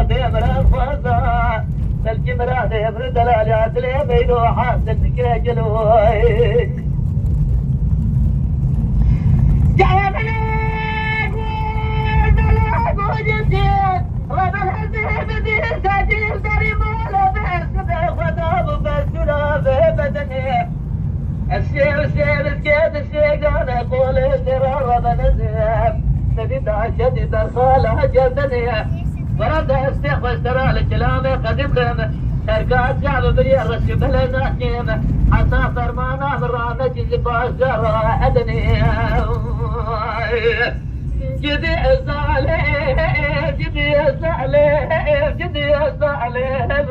مرادي مراد فوزا تلقي مرادي من دلال عدلي بيدو حاسد كجلوي جعلني قول جديد ربنا بدي سجل دريم ولا بس خطاب بس ولا بدني السير الكيد الشيقان يقول الزرار بنزيب نبيت عشدي ترخالها جبني ورد استيقظ ترى الكلام قديم خيمة ارقاد شعب بريار الشبه لناكيمة حتى فرمانا مرامة جزباش جرى أدني جدي الظالم جدي الظالم جدي الظالم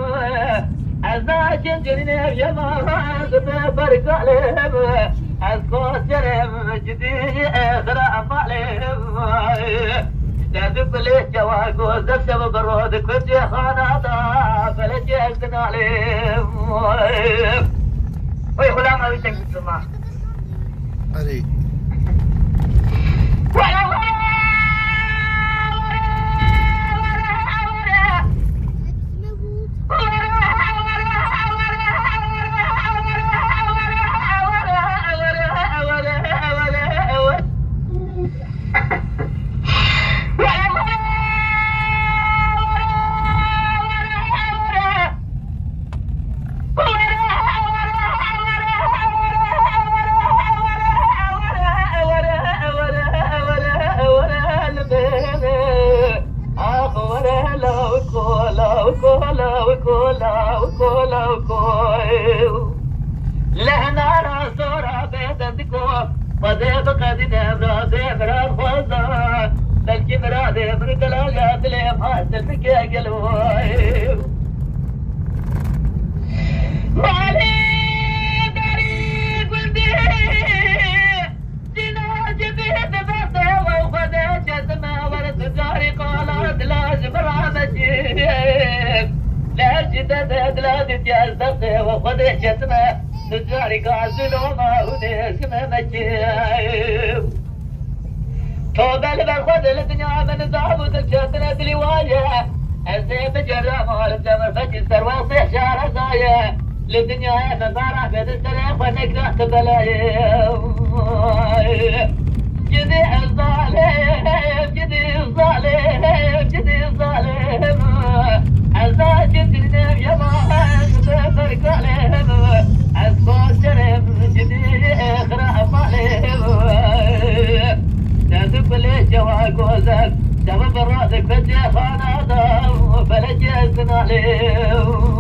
عزاك جنيني يا ما فرق عليهم عزكوت جرم جدي اغرى مالهم تدب لي جواقو زبشب برود كنت يا خاناتا فلجي اذن عليهم وي غلام اوي تنك سما علي لهنا راسورا بيتندكو وذيب قدين برادي براد خوزا بلكي برادي بردلال يادلي محاسل مكي قلوي مالي داري قلبي جنا جبيت بطي وخذي جسمه ورسجاري قالت لازم رامجي لا جدد لا تجازدقي وخذي جسمه تجاري قازل وما هدي اسمه مجيب توبل بالخذ الدنيا من زعبت الشتنة لواية الزيب جرى مال الجمر فجسر واصيح شارع زاية للدنيا نظارة بيد السلام ونكره تبلايا جدي الظالم جدي الظالم جدي الظالم عزاك الدنيا يا ما فرق عليهم عزبوس جرم جدي اخرى مالهم تدب لي جواك وزك سبب راسك بجي خاناتا فلجي ازن عليهم